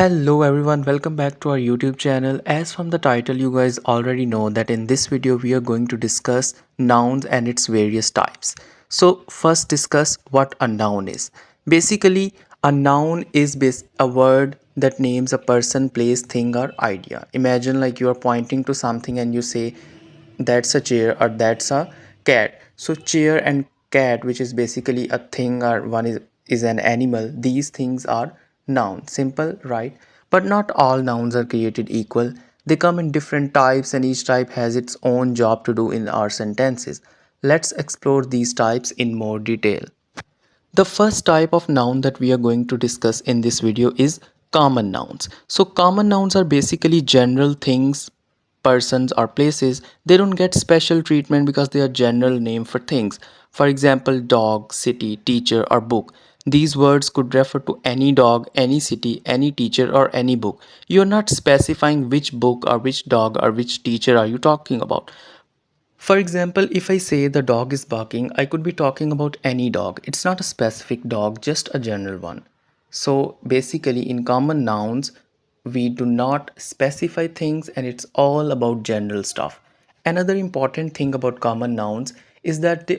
Hello everyone, welcome back to our YouTube channel. As from the title, you guys already know that in this video we are going to discuss nouns and its various types. So first discuss what a noun is. Basically, a noun is a word that names a person, place, thing or idea. Imagine like you are pointing to something and you say that's a chair or that's a cat. So chair and cat, which is basically a thing or one is an animal, these things are nouns. Simple, right? But not all nouns are created equal. They come in different types and each type has its own job to do in our sentences. Let's explore these types in more detail. The first type of noun that we are going to discuss in this video is common nouns. So common nouns are basically general things, persons or places. They don't get special treatment because they are general name for things. For example, dog, city, teacher or book. These words could refer to any dog, any city, any teacher or any book. You're not specifying which book or which dog or which teacher are you talking about. For example, if I say the dog is barking, I could be talking about any dog. It's not a specific dog, just a general one. So basically, in common nouns, we do not specify things and it's all about general stuff. Another important thing about common nouns is that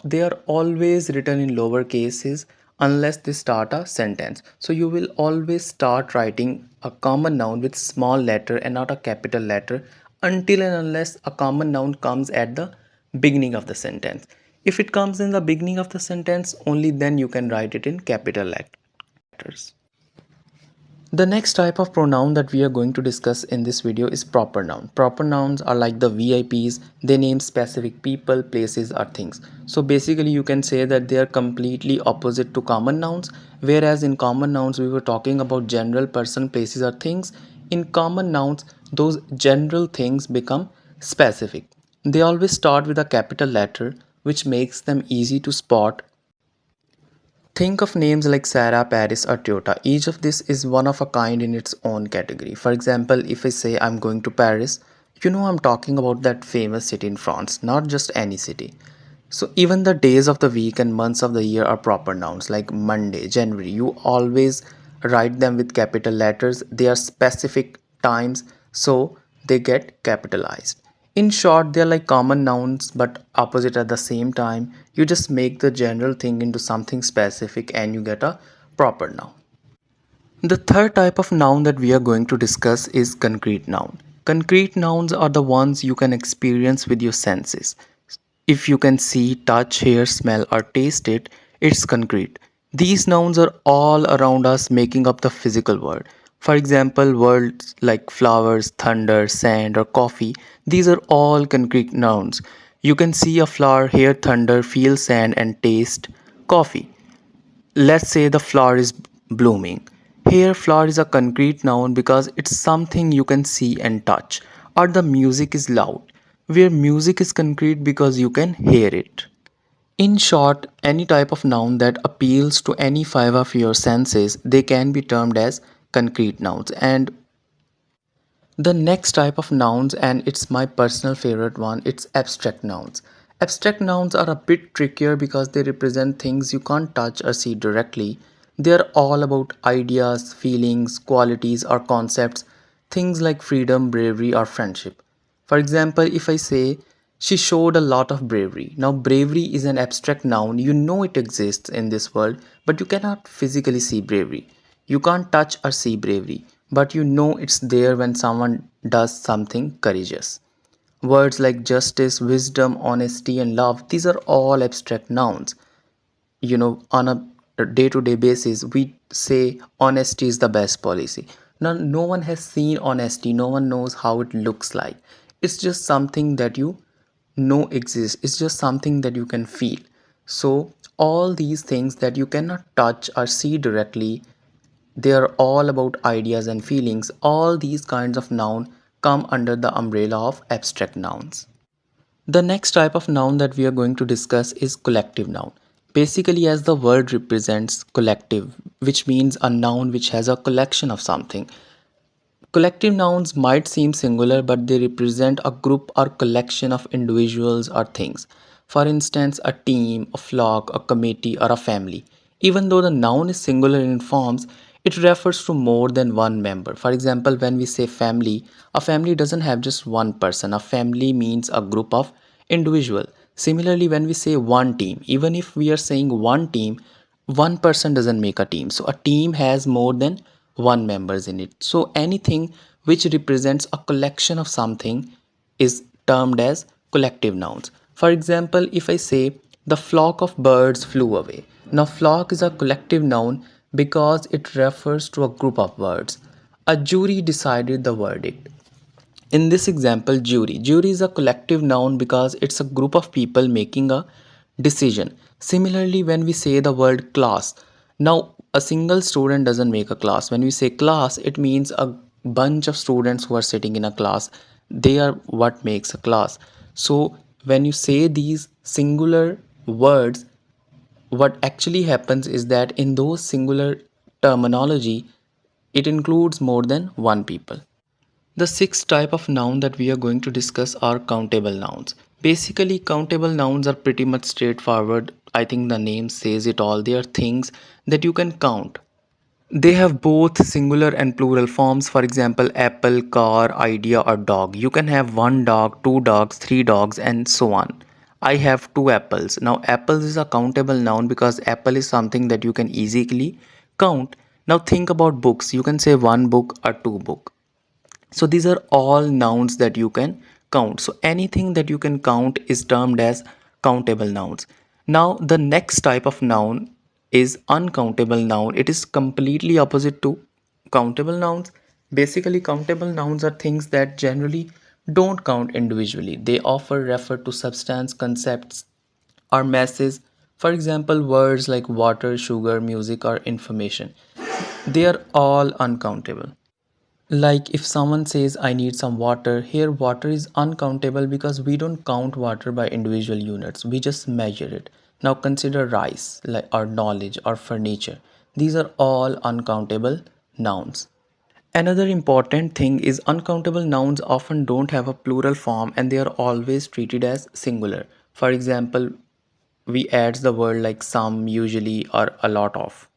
they are always written in lower cases unless they start a sentence. So you will always start writing a common noun with small letter and not a capital letter until and unless a common noun comes at the beginning of the sentence. If it comes in the beginning of the sentence, only then you can write it in capital letters. The next type of pronoun that we are going to discuss in this video is proper noun. Proper nouns are like the VIPs. They name specific people, places or things. So basically you can say that they are completely opposite to common nouns. Whereas in common nouns we were talking about general person, places or things. In common nouns those general things become specific. They always start with a capital letter which makes them easy to spot. Think of names like Sarah, Paris, or Toyota. Each of this is one of a kind in its own category. For example, if I say I'm going to Paris, you know I'm talking about that famous city in France, not just any city. So even the days of the week and months of the year are proper nouns like Monday, January. You always write them with capital letters. They are specific times, so they get capitalized. In short, they're like common nouns but opposite at the same time. You just make the general thing into something specific and you get a proper noun. The third type of noun that we are going to discuss is concrete noun. Concrete nouns are the ones you can experience with your senses. If you can see, touch, hear, smell, or taste it, it's concrete. These nouns are all around us, making up the physical world. For example, words like flowers, thunder, sand, or coffee, these are all concrete nouns. You can see a flower, hear thunder, feel sand, and taste coffee. Let's say the flower is blooming. Here, flower is a concrete noun because it's something you can see and touch. Or the music is loud, where music is concrete because you can hear it. In short, any type of noun that appeals to any five of your senses, they can be termed as concrete nouns. And the next type of nouns, and it's my personal favorite one, it's abstract nouns. Abstract nouns are a bit trickier because they represent things you can't touch or see directly. They're all about ideas, feelings, qualities, or concepts, things like freedom, bravery, or friendship. For example, if I say, she showed a lot of bravery. Now, bravery is an abstract noun. You know it exists in this world, but you cannot physically see bravery. You can't touch or see bravery, but you know it's there when someone does something courageous. Words like justice, wisdom, honesty, and love, these are all abstract nouns. On a day-to-day basis, we say honesty is the best policy. Now, no one has seen honesty, no one knows how it looks like. It's just something that you know exists, it's just something that you can feel. So, all these things that you cannot touch or see directly, they are all about ideas and feelings. All these kinds of noun come under the umbrella of abstract nouns. The next type of noun that we are going to discuss is collective noun. Basically, as the word represents collective, which means a noun which has a collection of something. Collective nouns might seem singular, but they represent a group or collection of individuals or things. For instance, a team, a flock, a committee, or a family. Even though the noun is singular in forms, It refers to more than one member. For example, when we say family, a family doesn't have just one person. A family means a group of individual. Similarly, when we say one team, even if we are saying one team, one person doesn't make a team. So a team has more than one members in it. So anything which represents a collection of something is termed as collective nouns. For example, if I say the flock of birds flew away. Now, flock is a collective noun because it refers to a group of birds. A jury decided the verdict. In this example, jury is a collective noun because it's a group of people making a decision. Similarly, when we say the word class, now a single student doesn't make a class. When we say class, it means a bunch of students who are sitting in a class. They are what makes a class. So when you say these singular words, what actually happens is that in those singular terminology, it includes more than one people. The sixth type of noun that we are going to discuss are countable nouns. Basically, countable nouns are pretty much straightforward. I think the name says it all. They are things that you can count. They have both singular and plural forms. For example, apple, car, idea, or dog. You can have one dog, two dogs, three dogs, and so on. I have two apples. Now, apples is a countable noun because apple is something that you can easily count. Now, think about books. You can say one book or two book. So these are all nouns that you can count. So anything that you can count is termed as countable nouns. Now the next type of noun is uncountable noun. It is completely opposite to countable nouns. Basically, countable nouns are things that generally don't count individually. They often refer to substance, concepts, or masses. For example, words like water, sugar, music, or information. They are all uncountable. Like if someone says, I need some water, here water is uncountable because we don't count water by individual units, we just measure it. Now consider rice, like or knowledge or furniture. These are all uncountable nouns. Another important thing is uncountable nouns often don't have a plural form and they are always treated as singular. For example, we add the word like some, usually, or a lot of.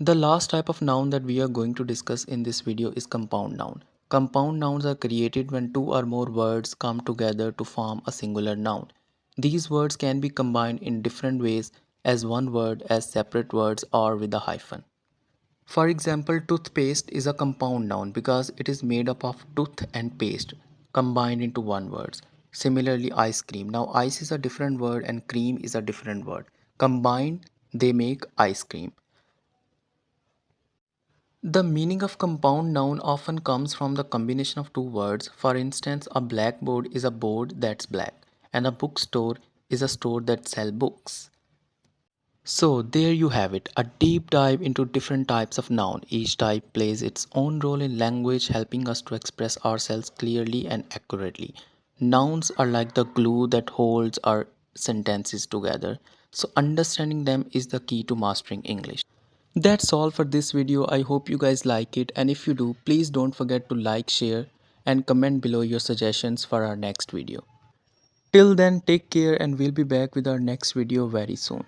The last type of noun that we are going to discuss in this video is compound noun. Compound nouns are created when two or more words come together to form a singular noun. These words can be combined in different ways as one word, as separate words, or with a hyphen. For example, toothpaste is a compound noun because it is made up of tooth and paste combined into one word. Similarly, ice cream. Now, ice is a different word and cream is a different word. Combined, they make ice cream. The meaning of compound noun often comes from the combination of two words. For instance, a blackboard is a board that's black, and a bookstore is a store that sells books. So there you have it, a deep dive into different types of noun. Each type plays its own role in language, helping us to express ourselves clearly and accurately. Nouns are like the glue that holds our sentences together. So understanding them is the key to mastering English. That's all for this video. I hope you guys like it, and if you do, please don't forget to like, share and comment below your suggestions for our next video. Till then, take care and we'll be back with our next video very soon.